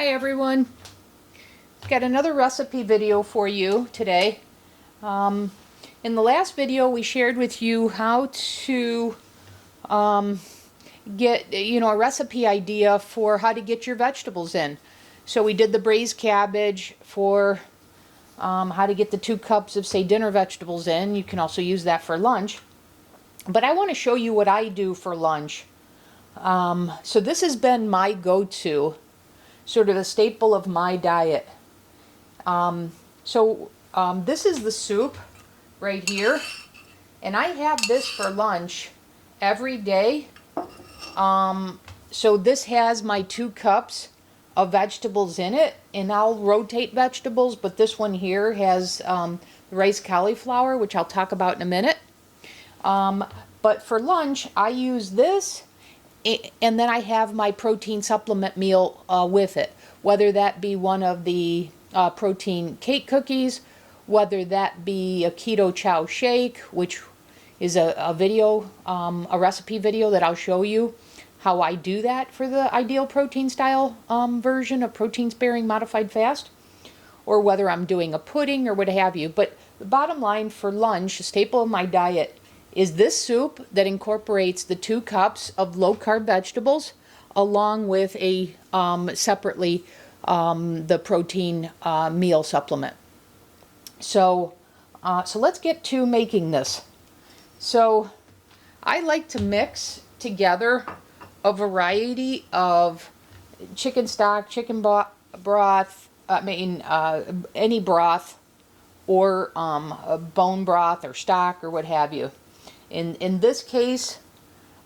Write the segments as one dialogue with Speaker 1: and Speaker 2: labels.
Speaker 1: Hi everyone, got another recipe video for you today. In the last video we shared with you how to get a recipe idea for how to get your vegetables in. So we did the braised cabbage for how to get the 2 cups of, say, dinner vegetables in. You can also use that for lunch. But I want to show you what I do for lunch. So this has been my go-to, sort of a staple of my diet. This is the soup right here, and I have this for lunch every day. So this has my 2 cups of vegetables in it, and I'll rotate vegetables, but this one here has rice cauliflower, which I'll talk about in a minute. But for lunch, I use this, and then I have my protein supplement meal with it, whether that be one of the protein cake cookies, whether that be a keto chow shake, which is a video, a recipe video that I'll show you how I do that for the ideal protein style version of protein sparing modified fast, or whether I'm doing a pudding or what have you. But the bottom line for lunch, a staple of my diet, is this soup that incorporates the 2 cups of low-carb vegetables along with a separately the protein meal supplement. So let's get to making this. So I like to mix together a variety of chicken stock, chicken broth, any broth, or a bone broth or stock or what have you. In this case,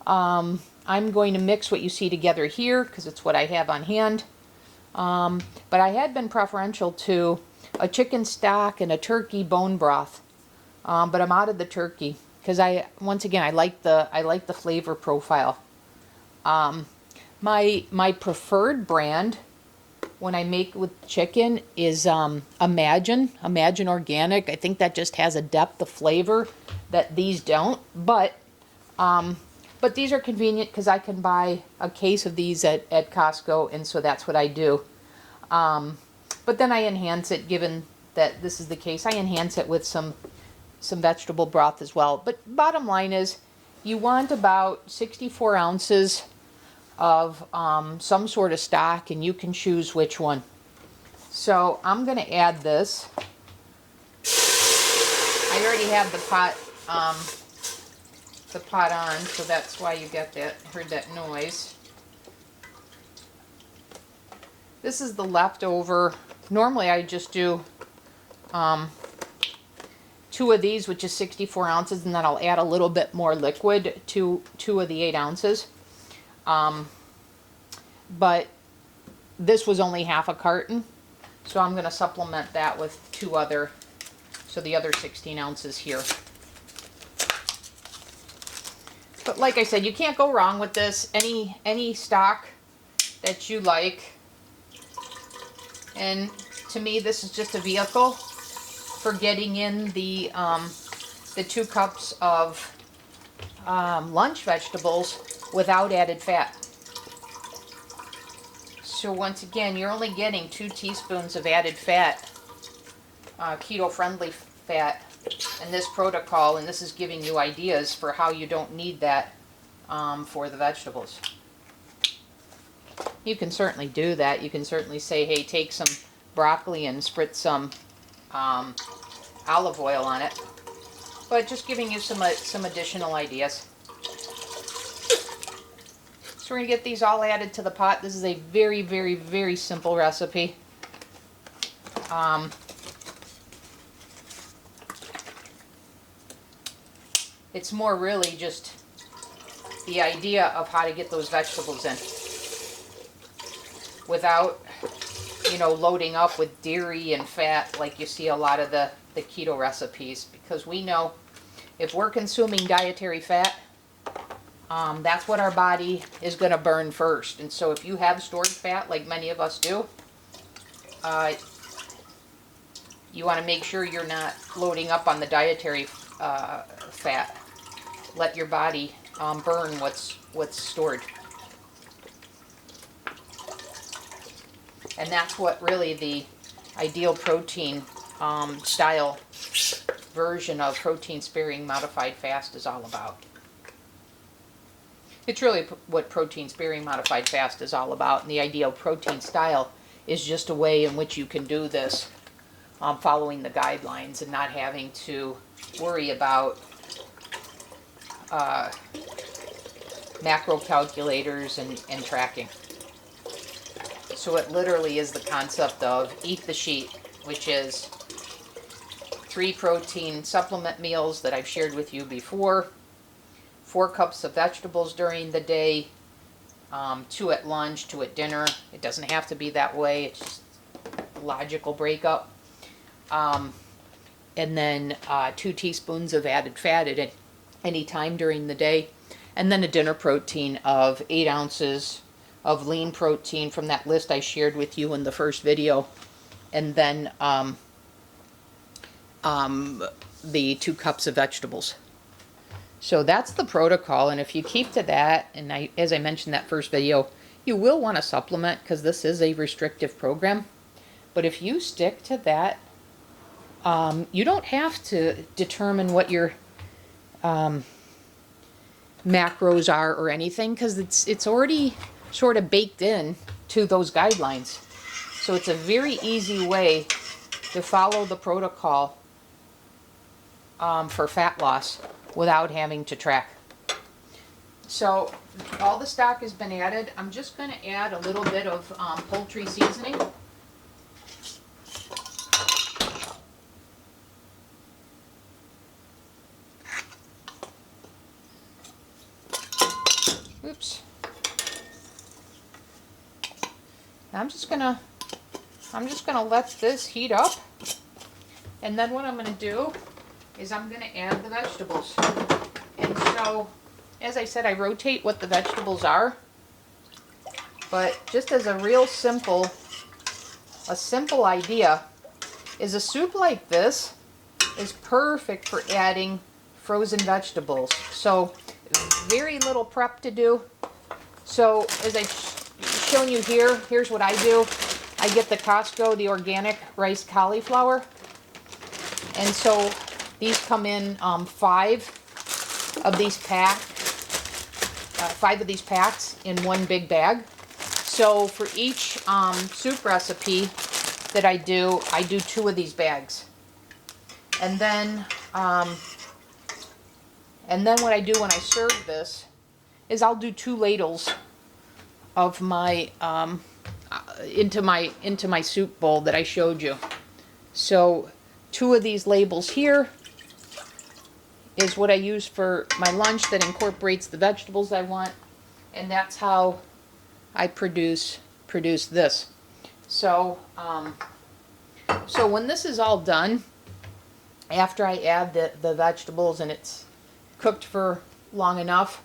Speaker 1: I'm going to mix what you see together here because it's what I have on hand. But I had been preferential to a chicken stock and a turkey bone broth, but I'm out of the turkey because I like the flavor profile. My preferred brand when I make with chicken is Imagine Organic. I think that just has a depth of flavor that these don't, but these are convenient because I can buy a case of these at Costco, and so that's what I do. But then I enhance it, given that this is the case, I enhance it with some vegetable broth as well. But bottom line is, you want about 64 ounces of some sort of stock, and you can choose which one. So I'm going to add this. I already have the pot on, so that's why you heard that noise. This is the leftover. Normally I just do 2 of these, which is 64 ounces, and then I'll add a little bit more liquid to 2 of the 8 ounces. But this was only half a carton, so I'm going to supplement that with 2 other, so the other 16 ounces here. But like I said, you can't go wrong with this. Any stock that you like. And to me, this is just a vehicle for getting in the 2 cups of lunch vegetables without added fat. So once again, you're only getting 2 teaspoons of added fat, keto-friendly fat, in this protocol, and this is giving you ideas for how you don't need that for the vegetables. You can certainly do that. You can certainly say, hey, take some broccoli and spritz some olive oil on it. But just giving you some additional ideas. So we're going to get these all added to the pot. This is a very, very, very simple recipe. It's more really just the idea of how to get those vegetables in without, loading up with dairy and fat like you see a lot of the keto recipes. Because we know if we're consuming dietary fat, that's what our body is going to burn first. And so if you have stored fat, like many of us do, you want to make sure you're not loading up on the dietary fat. Let your body burn what's stored. And that's what really the ideal protein style version of protein sparing modified fast is all about. It's really what protein sparing modified fast is all about, and the ideal protein style is just a way in which you can do this following the guidelines and not having to worry about macro calculators and tracking. So it literally is the concept of eat the sheet, which is 3 protein supplement meals that I've shared with you before, 4 cups of vegetables during the day, 2 at lunch, 2 at dinner. It doesn't have to be that way. It's just a logical breakup. And then 2 teaspoons of added fat at any time during the day. And then a dinner protein of 8 ounces of lean protein from that list I shared with you in the first video. And then the 2 cups of vegetables. So that's the protocol, and if you keep to that, and as I mentioned in that first video, you will want to supplement because this is a restrictive program. But if you stick to that, you don't have to determine what your macros are or anything, because it's already sort of baked in to those guidelines. So it's a very easy way to follow the protocol for fat loss without having to track. So all the stock has been added. I'm just going to add a little bit of poultry seasoning. Oops. I'm just gonna let this heat up, and then what I'm gonna do is I'm gonna add the vegetables. And so, as I said, I rotate what the vegetables are, but just as a real simple idea is a soup like this is perfect for adding frozen vegetables. So very little prep to do. So as I've shown you here, here's what I do. I get the Costco, the organic rice cauliflower. And so these come in 5 of these packs in one big bag. So for each soup recipe that I do 2 of these bags. And then what I do when I serve this is I'll do 2 ladles of my into my soup bowl that I showed you. So 2 of these labels here is what I use for my lunch that incorporates the vegetables I want, and that's how I produce this. So so when this is all done, after I add the vegetables and it's cooked for long enough,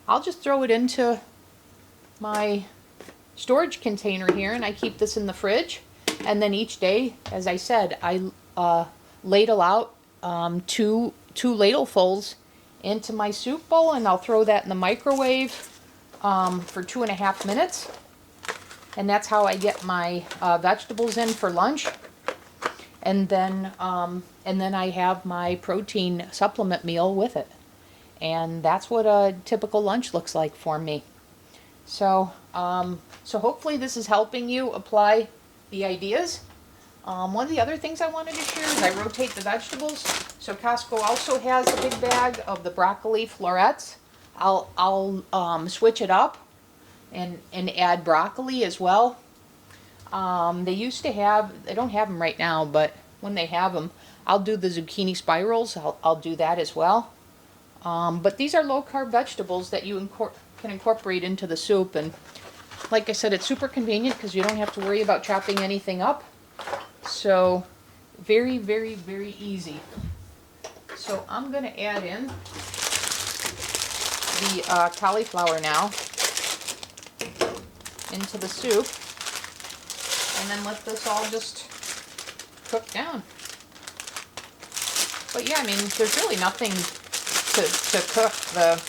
Speaker 1: I'll just throw it into my storage container here, and I keep this in the fridge. And then each day, as I said, I ladle out 2 ladlefuls into my soup bowl, and I'll throw that in the microwave for 2.5 minutes. And that's how I get my vegetables in for lunch. And then I have my protein supplement meal with it. And that's what a typical lunch looks like for me. So so hopefully this is helping you apply the ideas. One of the other things I wanted to share is I rotate the vegetables. So Costco also has a big bag of the broccoli florets. I'll switch it up and add broccoli as well. They used to have, they don't have them right now, but when they have them, I'll do the zucchini spirals. I'll do that as well. But these are low-carb vegetables that you can incorporate into the soup. And like I said, it's super convenient because you don't have to worry about chopping anything up. So very, very, very easy. So I'm going to add in the cauliflower now into the soup, and then let this all just cook down. But yeah, I mean, there's really nothing to cook. The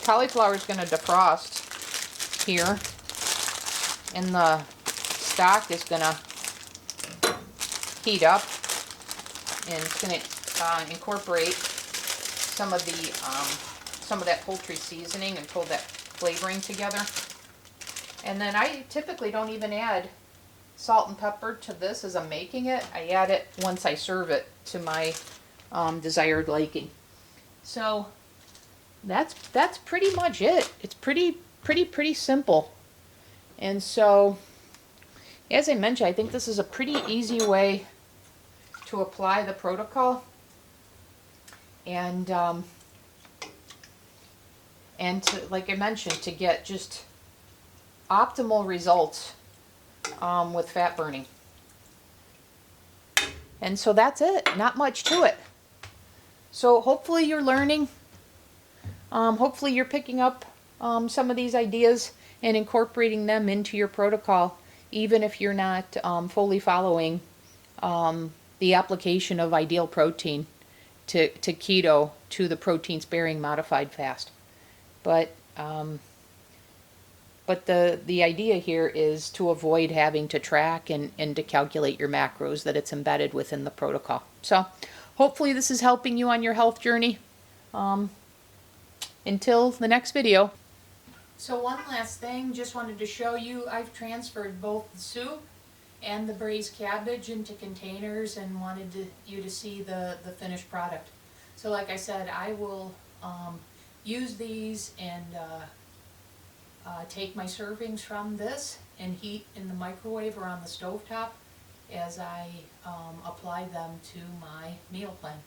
Speaker 1: cauliflower is going to defrost here in the stock is going to heat up, and it's going to incorporate some of that poultry seasoning and pull that flavoring together. And then I typically don't even add salt and pepper to this as I'm making it. I add it once I serve it to my desired liking. So that's pretty much it. It's pretty simple. And so, as I mentioned, I think this is a pretty easy way to apply the protocol, and to, like I mentioned, to get just optimal results with fat burning. And so that's it. Not much to it. So hopefully you're learning. Hopefully you're picking up some of these ideas and incorporating them into your protocol, even if you're not fully following the application of ideal protein to keto, to the protein sparing modified fast. But the idea here is to avoid having to track and to calculate your macros, that it's embedded within the protocol. So hopefully this is helping you on your health journey. Until the next video. So one last thing, just wanted to show you, I've transferred both the soup and the braised cabbage into containers and wanted you to see the finished product. So like I said, I will use these and take my servings from this and heat in the microwave or on the stovetop as I apply them to my meal plan.